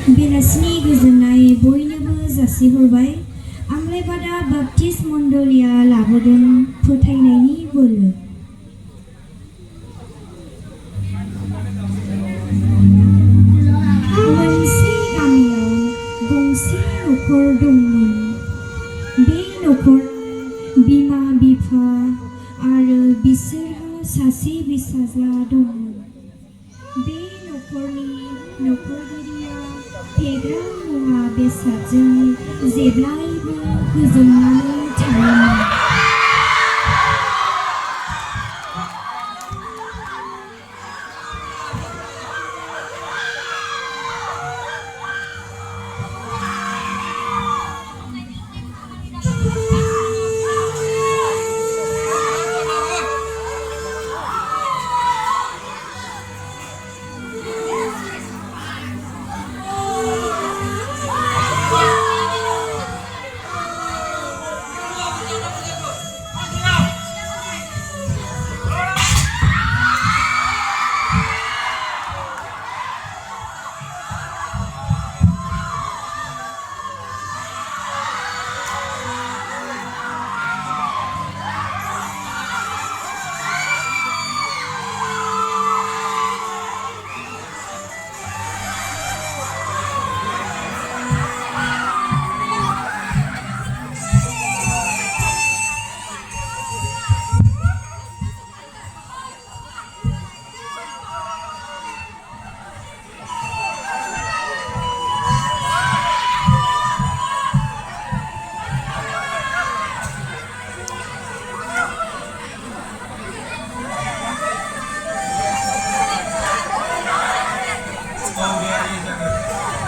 बेलासिनि गोजोननाय बयनोबो जासिहरबाय। आमलाइबादा बाप्टिस्ट मण्डलिया लाबोदों फोथायनायनि बोलो। मोनसे गामियाव गंसे नखर दंमोन। बे नखराव बिमा बिफा आरो बिसोरहा सासे फिसाज्ला दंमोन। बे नखरगिरिया फेग्रा मुवा बेसादजों जेब्लायबो गोजोमनानै थायोमोन।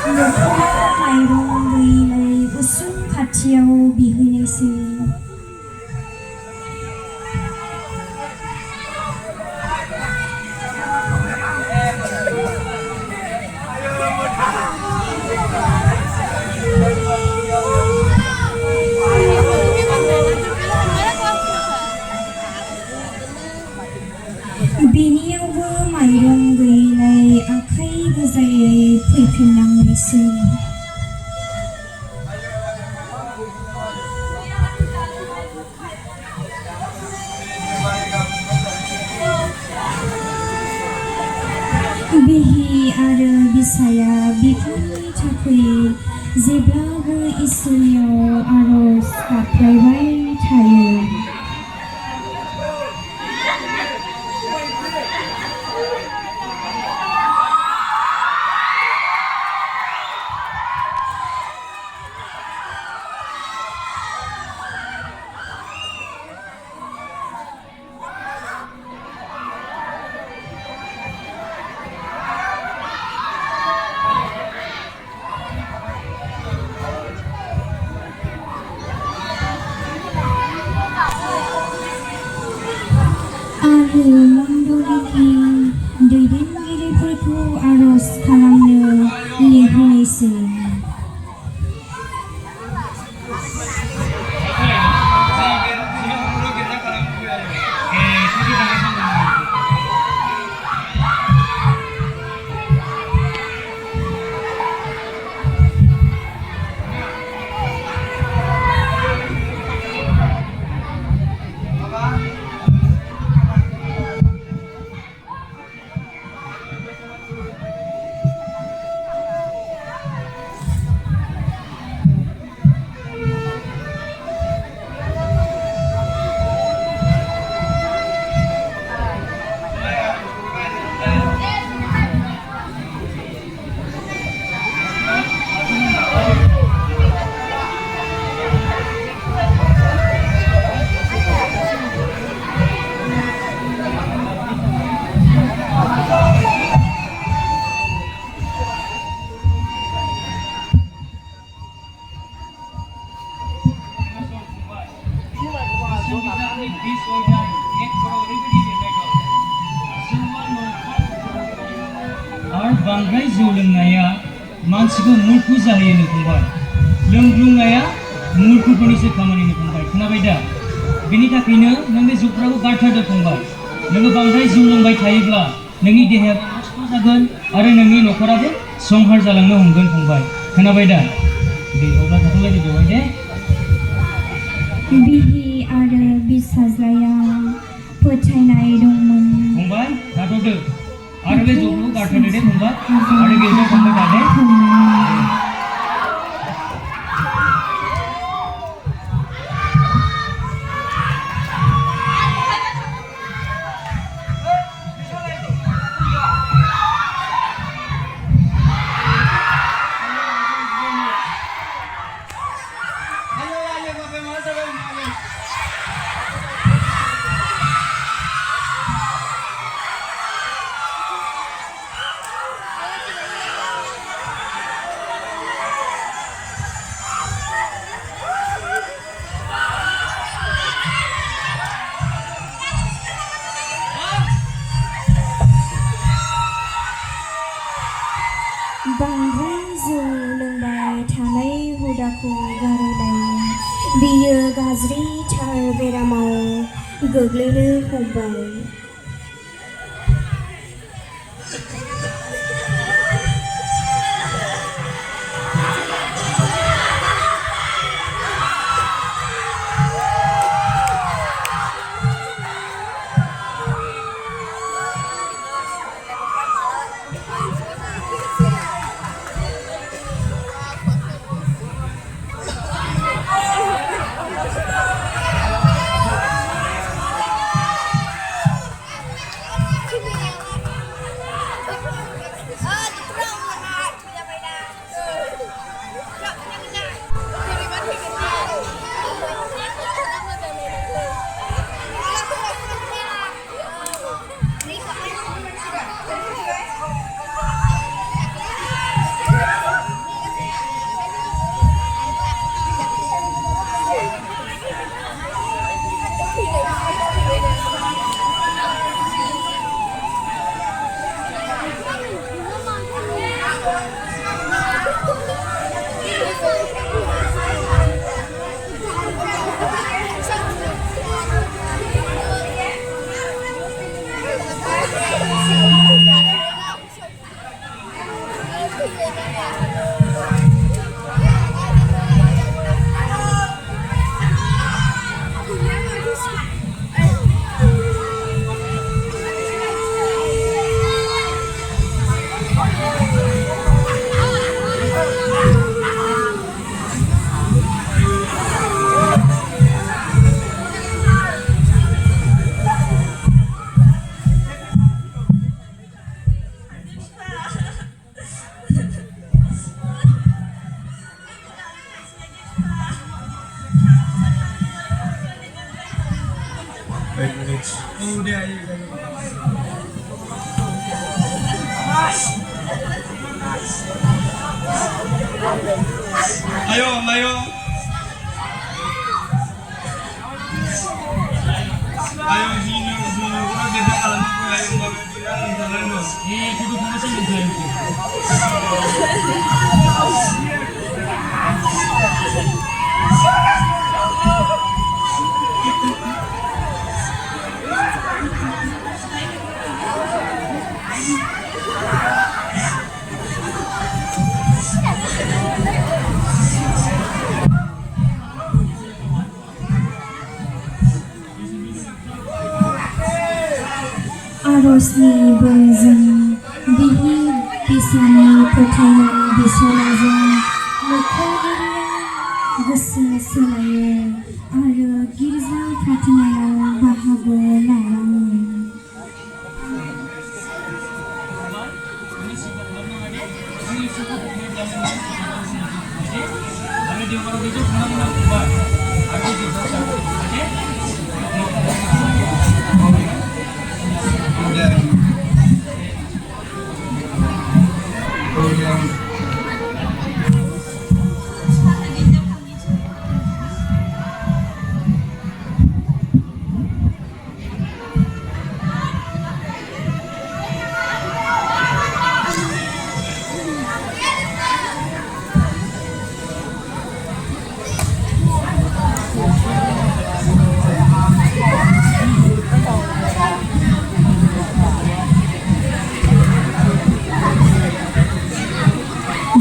नखरा माइरं गैयैलाय उसुं खाथियाव बिहैनायसै। बेनियावबो माइरं गैयैलाय आखाइ गोजायै फैफिननांनायसै। बिहि आरो बिसाया बिफोरनि थाखाय जेब्लाबो इसोरनियाव आरज गाबलायबाय थायो। आरो मण्डलिनि दैदेनगिरिफोरखौ आरज खालामनो लिंहरनायसै। बांद्राय जौ लोंनाया मानसिखौ मुर्खु जाहोयो फंबाय। लोंग्लुंनाया मुर्खुफोरनिसो खामानि फंबाय। खोनाबाय दा? बेनि थाखायनो नों बे जौफ्राखौ गारथारदो फंबाय। नोङो बांद्राय जौ लोंबाय थायोब्ला नोंनि देहाया नस्थ' जागोन आरो नोंनि नखराबो संहार जालांनो हमगोन फंबाय खोनाबाय दा दे अब्ला थाथ'लायदो बेवहाय दे बिहि आरो बिसाज्लाया फोथायनाय दंमोन फंबाय थाथ'दो आरो बे जबखौ गारथ'दो दे फंबाय आरो गेजेराव फंबाय थादे बांद्राय जौ लोंबाय थानाय हुदाखौ गारलाय बियो गाज्रिथार बेरामाव गोग्लैनो हमबाय Ayo, ayo. Ayo sini, kita kalau mau ayo jalan dong. kudu fungsi juga itu आर'जनि बोरजों बिहि बिसानि फोथायनाय बिस'राजों नख'रगिरिया गोसो सोलायो आरो गिर्जा प्रार्थनायाव बाहागो लालाङो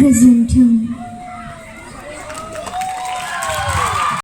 गोजोन्थों।